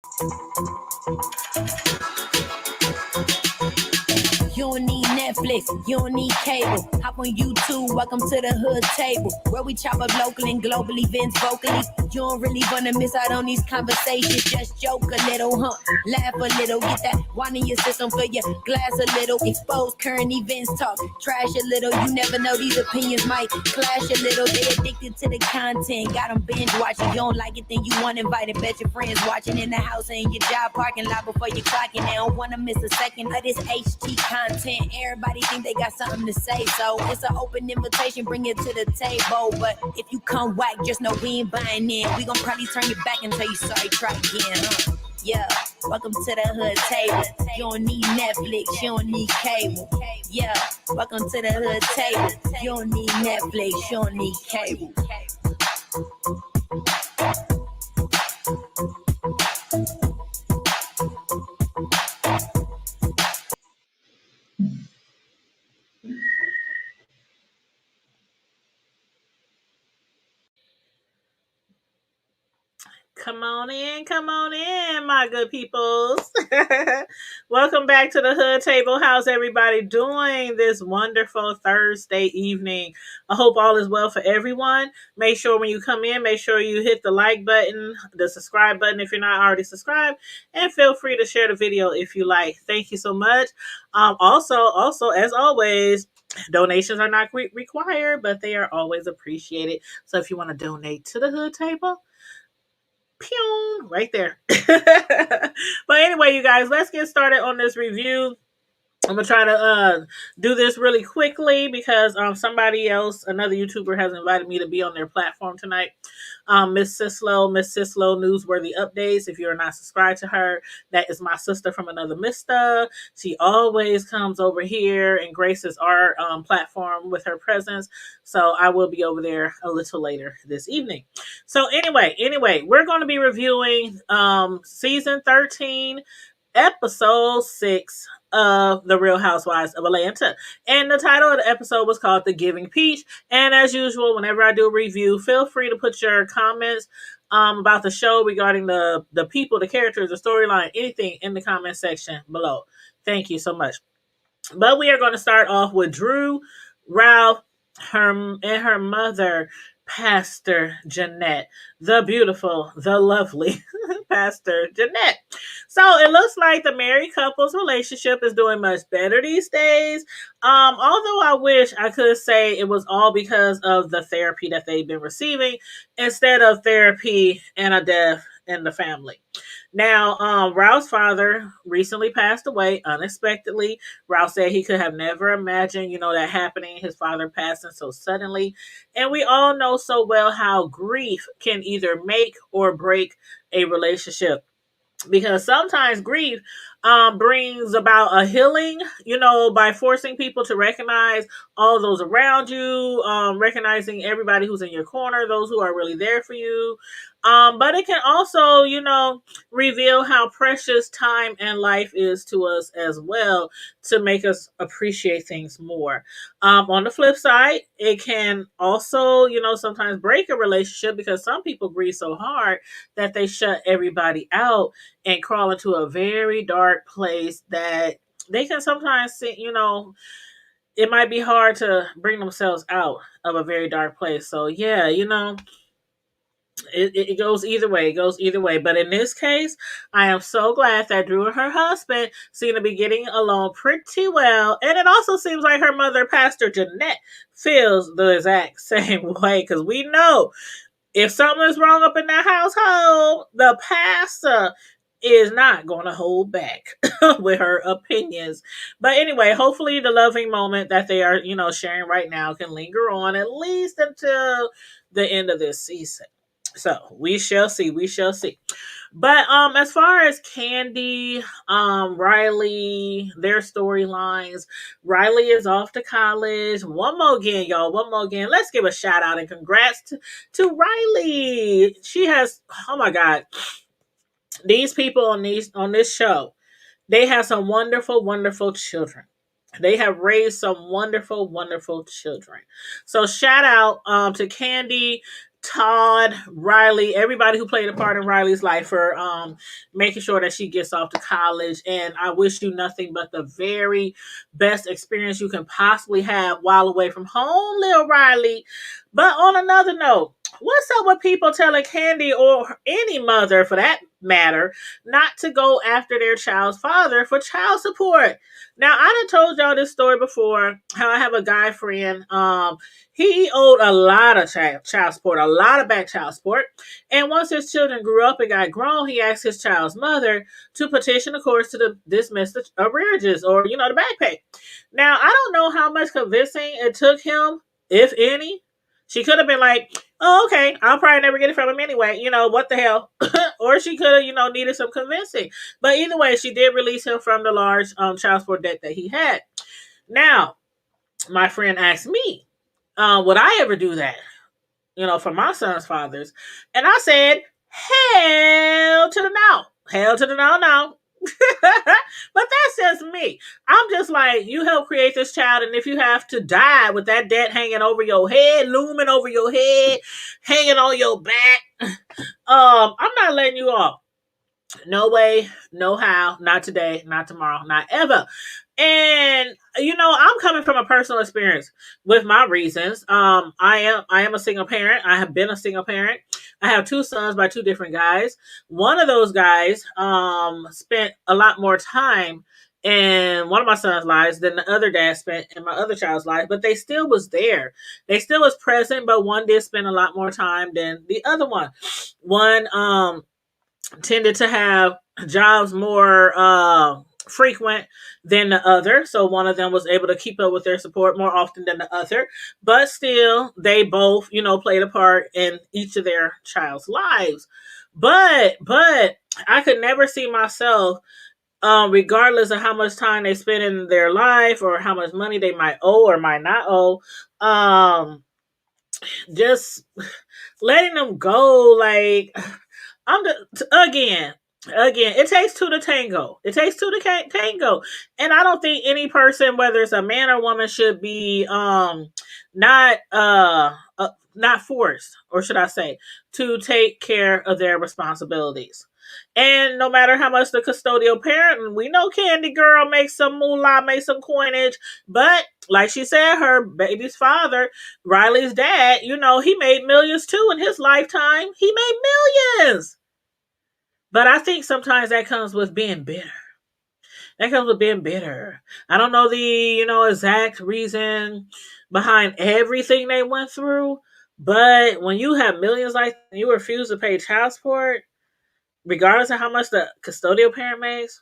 You don't need Netflix, you don't need cable. Hop on YouTube, welcome to the hood table, where we chop up local and global events vocally. You don't really wanna miss out on these conversations. Just joke a little, laugh a little, get that wine in your system, fill your glass a little, expose current events, talk trash a little. You never know, these opinions might clash a little. They addicted to the content, got them binge watching. You don't like it, then you want invited. Bet your friends watching in the house and your job parking lot before you clocking. They don't wanna miss a second of this HT content. Everybody think they got something to say, so it's an open invitation, bring it to the table. But if you come whack, just know we ain't buying in. We gon' probably turn you back and tell you sorry, try again, Yeah, welcome to the hood table. You don't need Netflix, you don't need cable. Yeah, welcome to the hood table. You don't need Netflix, you don't need cable. Come on in, my good peoples. Welcome back to the Hood Table. How's everybody doing this wonderful Thursday evening? I hope all is well for everyone. Make sure when you come in, make sure you hit the like button, the subscribe button if you're not already subscribed, and feel free to share the video if you like. Thank you so much. Also, as always, donations are not required, but they are always appreciated. So if you want to donate to the Hood Table, pew, right there. But anyway, you guys, let's get started on this review. I'm gonna try to do this really quickly because somebody else, another YouTuber, has invited me to be on their platform tonight. Miss Sislo Newsworthy Updates. If you're not subscribed to her, that is my sister from another mister. She always comes over here and graces our platform with her presence. So I will be over there a little later this evening. So anyway, we're going to be reviewing season 13, episode 6 of The Real Housewives of Atlanta. And the title of the episode was called The Giving Peach. And as usual, whenever I do a review, feel free to put your comments about the show regarding the people, the characters, the storyline, anything in the comment section below. Thank you so much. But we are going to start off with Drew, Ralph, and her mother, Pastor Jeanette, the beautiful, the lovely Pastor Jeanette. So it looks like the married couple's relationship is doing much better these days. Although I wish I could say it was all because of the therapy that they've been receiving instead of therapy and a death in the family. Now, Ralph's father recently passed away unexpectedly. Ralph said he could have never imagined, that happening, his father passing so suddenly. And we all know so well how grief can either make or break a relationship. Because sometimes grief brings about a healing, by forcing people to recognize all those around you, recognizing everybody who's in your corner, those who are really there for you. But it can also, reveal how precious time and life is to us as well, to make us appreciate things more. On the flip side, it can also, sometimes break a relationship because some people grieve so hard that they shut everybody out and crawl into a very dark place that they can sometimes see, it might be hard to bring themselves out of a very dark place. So yeah, it goes either way. It goes either way. But in this case, I am so glad that Drew and her husband seem to be getting along pretty well. And it also seems like her mother, Pastor Jeanette, feels the exact same way. Because we know if something is wrong up in that household, the pastor is not going to hold back with her opinions. But anyway, hopefully the loving moment that they are, sharing right now can linger on at least until the end of this season. So we shall see. But as far as Candy, Riley, their storylines, Riley is off to college. One more again, y'all. One more again. Let's give a shout out and congrats to Riley. She has, oh my God, these people on this show, they have some wonderful, wonderful children. They have raised some wonderful, wonderful children. So shout out to Candy, Todd, Riley, everybody who played a part in Riley's life for making sure that she gets off to college. And I wish you nothing but the very best experience you can possibly have while away from home, little Riley. But on another note, what's up with people telling Candy or any mother for that matter not to go after their child's father for child support? Now, I done told y'all this story before, how I have a guy friend. He owed a lot of child support, a lot of back child support. And once his children grew up and got grown, he asked his child's mother to petition the courts to dismiss the arrearages or, the back pay. Now, I don't know how much convincing it took him, if any. She could have been like, oh, okay, I'll probably never get it from him anyway. What the hell? Or she could have, needed some convincing. But either way, she did release him from the large child support debt that he had. Now, my friend asked me, would I ever do that? For my son's fathers. And I said, hell to the no. Hell to the no. But that's just me. I'm just like, you help create this child, and if you have to die with that debt hanging over your head, looming over your head, hanging on your back, I'm not letting you off. No way, no how, not today, not tomorrow, not ever. And I'm coming from a personal experience with my reasons. I am a single parent. I have been a single parent. I have two sons by two different guys. One of those guys spent a lot more time in one of my son's lives than the other dad spent in my other child's life, but they still was there. They still was present, but one did spend a lot more time than the other one. One tended to have jobs more frequent than the other. So one of them was able to keep up with their support more often than the other. But still, they both, played a part in each of their child's lives. But I could never see myself, regardless of how much time they spend in their life or how much money they might owe or might not owe, just letting them go. Like, again, it takes two to tango. It takes two to tango. And I don't think any person, whether it's a man or woman, should be not forced, or should I say, to take care of their responsibilities. And no matter how much the custodial parent, and we know Candy Girl makes some moolah, makes some coinage, but like she said, her baby's father, Riley's dad, he made millions too in his lifetime. He made millions. But I think sometimes that comes with being bitter. I don't know the, exact reason behind everything they went through. But when you have millions like that, you refuse to pay child support, regardless of how much the custodial parent makes,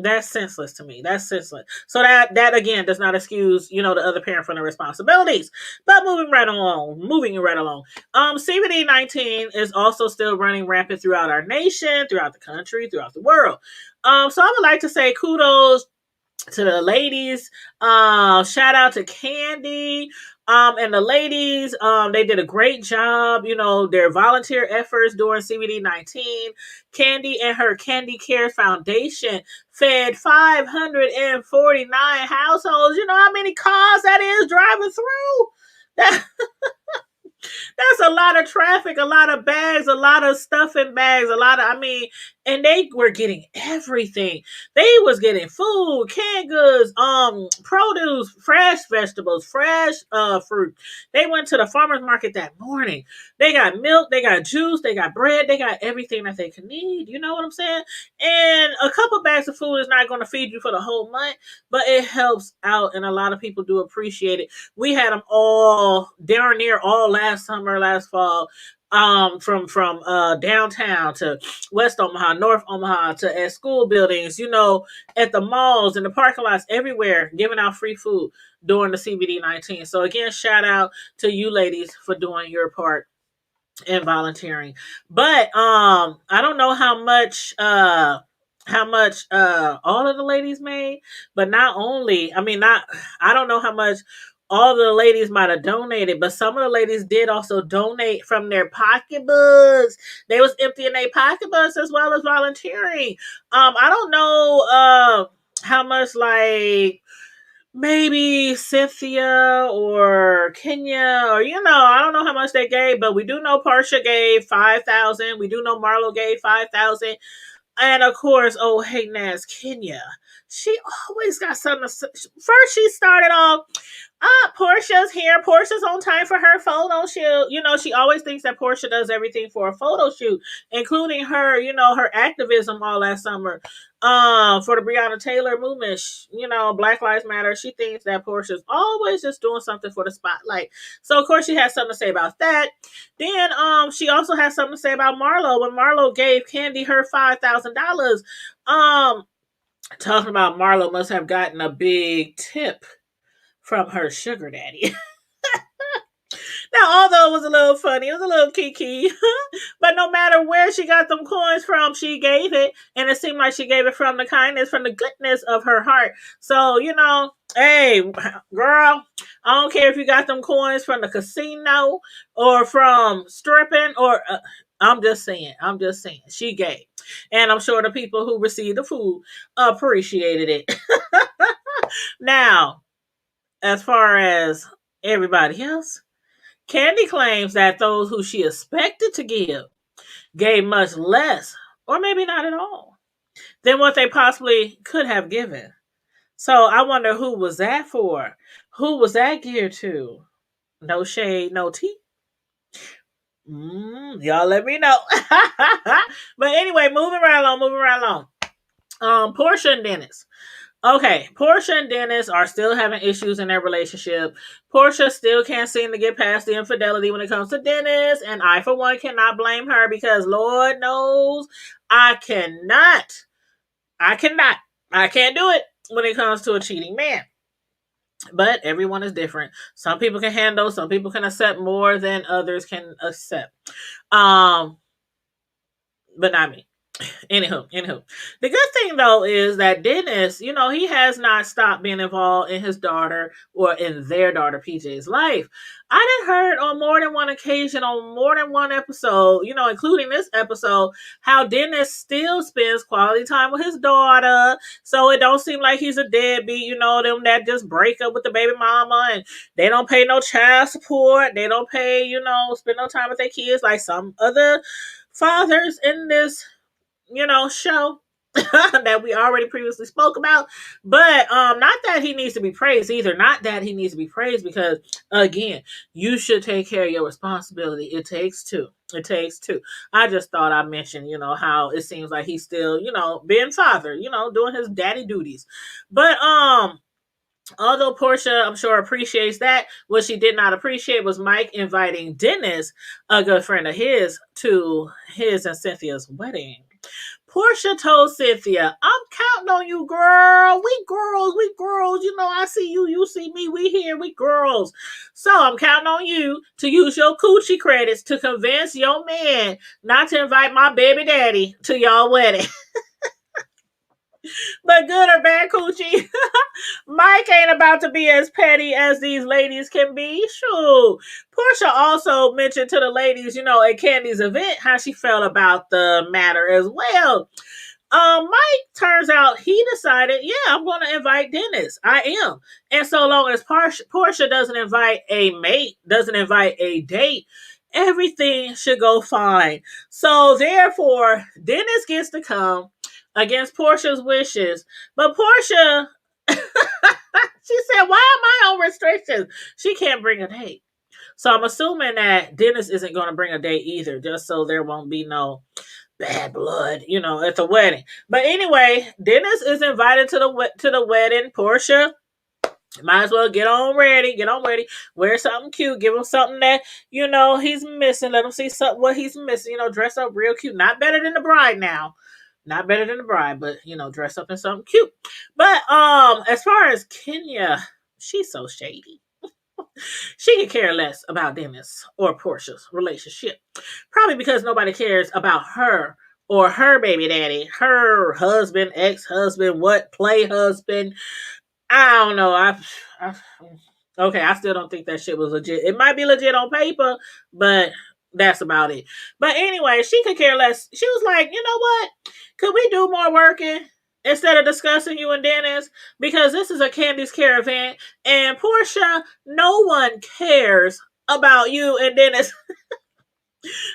that's senseless to me. That's senseless. So that again does not excuse, the other parent from the responsibilities. But moving right along. CBD-19 is also still running rampant throughout our nation, throughout the country, throughout the world. So I would like to say kudos to the ladies. Shout out to Candy. And the ladies, they did a great job, their volunteer efforts during CBD-19. Candy and her Candy Care Foundation fed 549 households. You know how many cars that is driving through? That's a lot of traffic, a lot of bags, a lot of stuff in bags, and they were getting everything. They was getting food, canned goods, produce, fresh vegetables, fresh fruit. They went to the farmer's market that morning. They got milk, they got juice, they got bread, they got everything that they could need. You know what I'm saying? And a couple bags of food is not going to feed you for the whole month, but it helps out, and a lot of people do appreciate it. We had them all darn near all last summer, last fall, from downtown to West Omaha, North Omaha, to at school buildings, at the malls, in the parking lots, everywhere, giving out free food during the CBD-19. So again, shout out to you ladies for doing your part and volunteering. But I don't know how much all of the ladies made, but I don't know how much all the ladies might have donated, but some of the ladies did also donate from their pocketbooks. They was emptying their pocketbooks as well as volunteering. I don't know how much maybe Cynthia or Kenya, or I don't know how much they gave, but we do know Portia gave 5,000. We do know Marlo gave 5,000. And of course, oh hey Naz, Kenya. She always got something to say. First she started off, Portia's here. Portia's on time for her photo shoot. She always thinks that Portia does everything for a photo shoot, including her, her activism all last summer. For the Breonna Taylor movement, Black Lives Matter. She thinks that Portia's always just doing something for the spotlight. So of course she has something to say about that. Then she also has something to say about Marlo when Marlo gave Candy her $5,000. Talking about Marlo must have gotten a big tip from her sugar daddy. Now, although it was a little funny, it was a little kiki, but no matter where she got them coins from, she gave it, and it seemed like she gave it from the kindness, from the goodness of her heart. So, hey, girl, I don't care if you got them coins from the casino or from stripping, or I'm just saying, she gave, and I'm sure the people who received the food appreciated it. Now, as far as everybody else, Candy claims that those who she expected to give gave much less, or maybe not at all, than what they possibly could have given. So I wonder who was that for? Who was that geared to? No shade, no tea. Y'all let me know. But anyway, moving right along. Portia and Dennis. Okay, Portia and Dennis are still having issues in their relationship. Portia still can't seem to get past the infidelity when it comes to Dennis, and I, for one, cannot blame her because Lord knows I cannot. I can't do it when it comes to a cheating man. But everyone is different. Some people can handle, some people can accept more than others can accept. But not me. Anywho, the good thing though is that Dennis, he has not stopped being involved in his daughter or in their daughter PJ's life. I done heard on more than one occasion, on more than one episode, including this episode, how Dennis still spends quality time with his daughter. So it don't seem like he's a deadbeat, them that just break up with the baby mama and they don't pay no child support. They don't pay, spend no time with their kids like some other fathers in this show that we already previously spoke about. But not that he needs to be praised either. Not that he needs to be praised because again, you should take care of your responsibility. It takes two. I just thought I mentioned, how it seems like he's still, being father, doing his daddy duties. But although Portia, I'm sure, appreciates that, what she did not appreciate was Mike inviting Dennis, a good friend of his, to his and Cynthia's wedding. Portia told Cynthia, I'm counting on you, girl. We girls. I see you, you see me. We here, we girls. So I'm counting on you to use your coochie credits to convince your man not to invite my baby daddy to y'all wedding. But good or bad coochie, Mike ain't about to be as petty as these ladies can be. Shoot. Portia also mentioned to the ladies, at Candy's event, how she felt about the matter as well. Mike, turns out he decided, yeah, I'm going to invite Dennis. I am. And so long as Portia doesn't invite a mate, doesn't invite a date, everything should go fine. So therefore, Dennis gets to come against Portia's wishes. But Portia, she said, why am I on restrictions? She can't bring a date. So I'm assuming that Dennis isn't going to bring a date either, just so there won't be no bad blood, at the wedding. But anyway, Dennis is invited to the wedding. Portia, might as well get on ready. Wear something cute. Give him something that, he's missing. Let him see what he's missing. Dress up real cute. Not better than the bride now. Not better than the bride, but, dress up in something cute. But as far as Kenya, she's so shady. She could care less about Dennis or Portia's relationship. Probably because nobody cares about her or her baby daddy, her husband, ex-husband, play husband. I don't know. I still don't think that shit was legit. It might be legit on paper, but that's about it. But anyway, she could care less. She was like, you know what? Could we do more working? instead of discussing you and Dennis, because this is a Candy's Caravan, and Portia, no one cares about you and Dennis,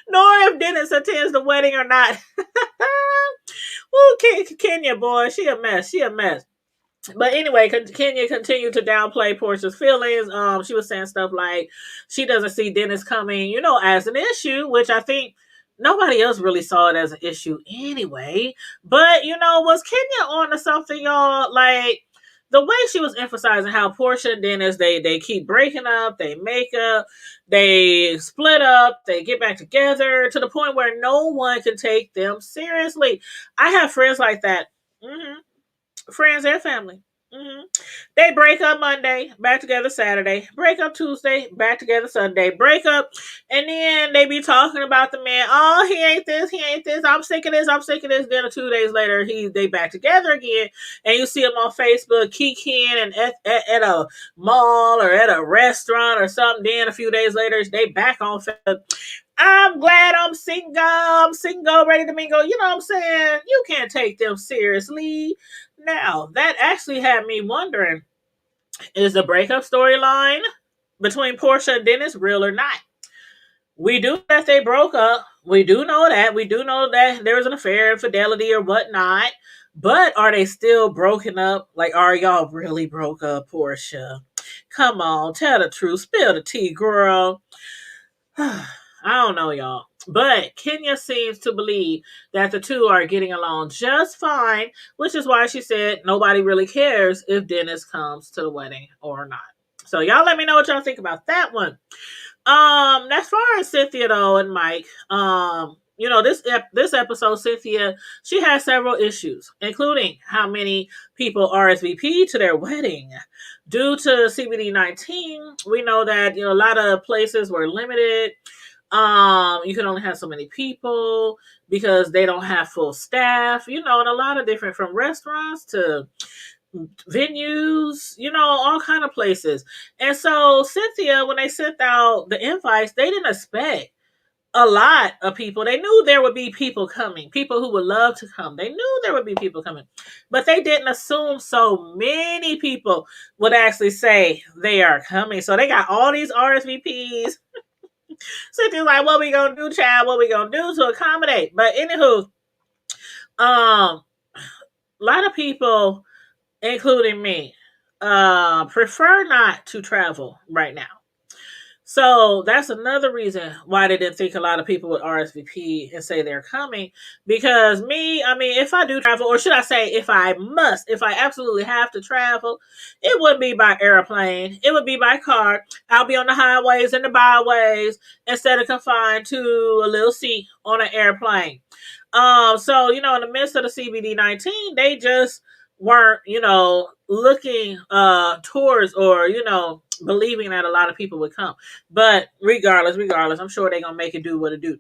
nor if Dennis attends the wedding or not. Ooh, Kenya, boy, she a mess. She a mess. But anyway, Kenya continued to downplay Portia's feelings. She was saying stuff like she doesn't see Dennis coming, as an issue, which I think nobody else really saw it as an issue anyway. But was Kenya on to something, y'all? Like the way she was emphasizing how Portia and Dennis they keep breaking up, they make up, they split up, they get back together to the point where no one can take them seriously. I have friends like that. Mm-hmm. Friends and family. hmm They break up Monday, back together Saturday, break up Tuesday, back together Sunday, break up, and then they be talking about the man. Oh, he ain't this, he ain't this. I'm sick of this, I'm sick of this. Then 2 days later, they back together again, and you see them on Facebook kikiing and at a mall or at a restaurant or something. Then a few days later, they back on Facebook. I'm glad I'm single. I'm single, ready to mingle. You know what I'm saying? You can't take them seriously. Now, that actually had me wondering, is the breakup storyline between Portia and Dennis real or not? We do that they broke up. We do know that. We do know that there was an affair, infidelity, or whatnot. But are they still broken up? Like, are y'all really broke up, Portia? Come on, tell the truth. Spill the tea, girl. I don't know, y'all. But Kenya seems to believe that the two are getting along just fine, which is why she said nobody really cares if Dennis comes to the wedding or not. So y'all let me know what y'all think about that one. As far as Cynthia though and Mike, this episode, Cynthia, she has several issues, including how many people RSVP to their wedding. Due to CBD-19, we know that a lot of places were limited. You can only have so many people because they don't have full staff, and a lot of different, from restaurants to venues, all kind of places. And so Cynthia, when they sent out the invites, they didn't expect a lot of people. They knew there would be people coming, people who would love to come. They knew there would be people coming, but they didn't assume so many people would actually say they are coming. So they got all these RSVPs. Cynthia's like, what we gonna do, child? What we gonna do to accommodate? But anywho, a lot of people, including me, prefer not to travel right now. So that's another reason why they didn't think a lot of people would RSVP and say they're coming. Because if I do travel, or should I say, if I absolutely have to travel, it wouldn't be by airplane. It would be by car. I'll be on the highways and the byways instead of confined to a little seat on an airplane. So, in the midst of the CBD-19, they just weren't, looking towards or, believing that a lot of people would come. But regardless, I'm sure they're going to make it do what it do.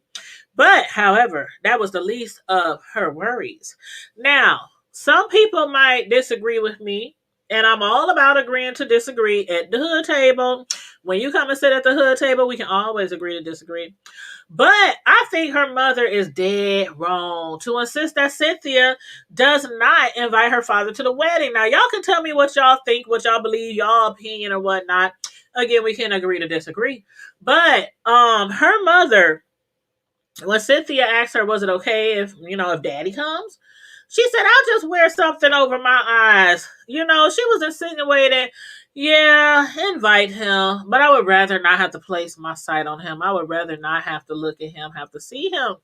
But, however, that was the least of her worries. Now, some people might disagree with me, and I'm all about agreeing to disagree at the hood table. When you come and sit at the hood table, we can always agree to disagree. But I think her mother is dead wrong to insist that Cynthia does not invite her father to the wedding. Now, y'all can tell me what y'all think, what y'all believe, y'all opinion or whatnot. Again, we can agree to disagree. But her mother, when Cynthia asked her, was it okay if daddy comes? She said, I'll just wear something over my eyes. She was insinuating, yeah, invite him, but I would rather not have to place my sight on him. I would rather not have to look at him, have to see him.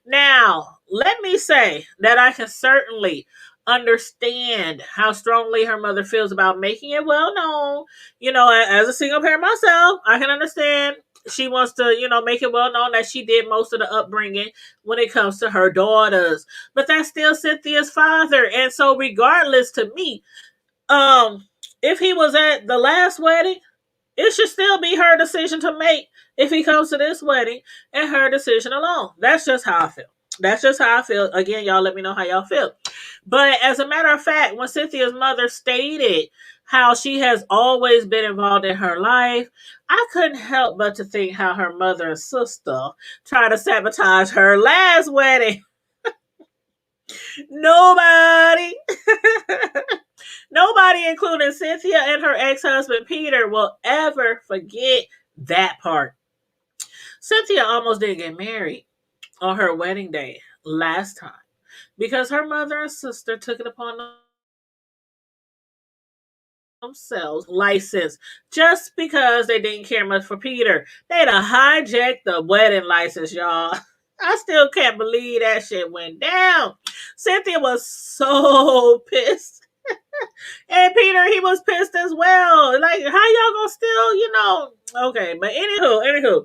Now, let me say that I can certainly understand how strongly her mother feels about making it well known. As a single parent myself, I can understand she wants to, make it well known that she did most of the upbringing when it comes to her daughters. But that's still Cynthia's father. And so regardless, to me, if he was at the last wedding, it should still be her decision to make if he comes to this wedding, and her decision alone. That's just how I feel. That's just how I feel. Again, y'all let me know how y'all feel. But as a matter of fact, when Cynthia's mother stated how she has always been involved in her life, I couldn't help but to think how her mother and sister tried to sabotage her last wedding. Nobody Nobody, including Cynthia and her ex-husband Peter, will ever forget that part. Cynthia almost didn't get married on her wedding day last time because her mother and sister took it upon themselves license just because they didn't care much for Peter. They'd have hijacked the wedding license, y'all. I still can't believe that shit went down. Cynthia was so pissed. And Peter, he was pissed as well. Like, how y'all gonna still, Okay, but anywho,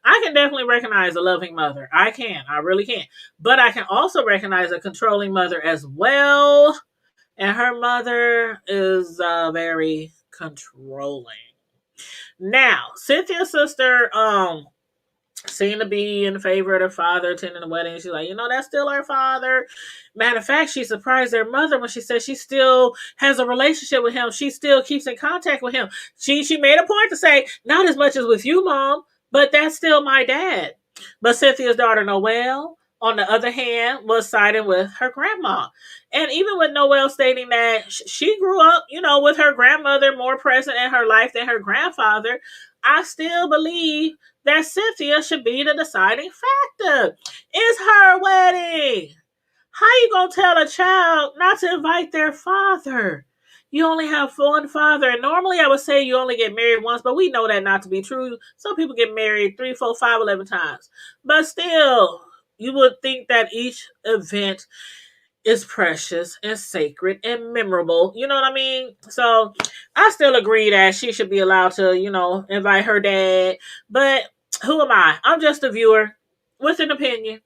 I can definitely recognize a loving mother. I can. I really can. But I can also recognize a controlling mother as well. And her mother is very controlling. Now, Cynthia's sister seemed to be in favor of her father attending the wedding. She's like, that's still her father. Matter of fact, she surprised their mother when she said she still has a relationship with him. She still keeps in contact with him. She made a point to say, not as much as with you, Mom, but that's still my dad. But Cynthia's daughter, Noelle, on the other hand, was siding with her grandma. And even with Noelle stating that she grew up, with her grandmother more present in her life than her grandfather, I still believe that Cynthia should be the deciding factor. It's her wedding. How you gonna tell a child not to invite their father? You only have one father, and normally I would say you only get married once, but we know that not to be true. Some people get married 3, 4, 5, 11 times. But still, you would think that each event is precious and sacred and memorable. You know what I mean? So I still agree that she should be allowed to, invite her dad. But who am I? I'm just a viewer with an opinion.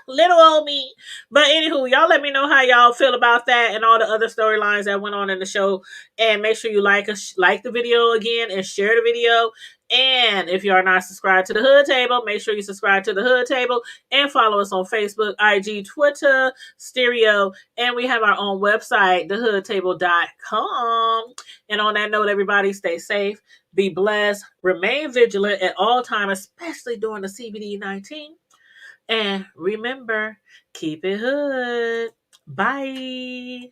Little old me. But anywho, y'all let me know how y'all feel about that and all the other storylines that went on in the show. And make sure you like the video again and share the video. And if you are not subscribed to the Hood Table, make sure you subscribe to the Hood Table and follow us on Facebook, IG, Twitter, Stereo. And we have our own website, thehoodtable.com. And on that note, everybody stay safe, be blessed, remain vigilant at all times, especially during the CBD-19. And remember, keep it hood. Bye.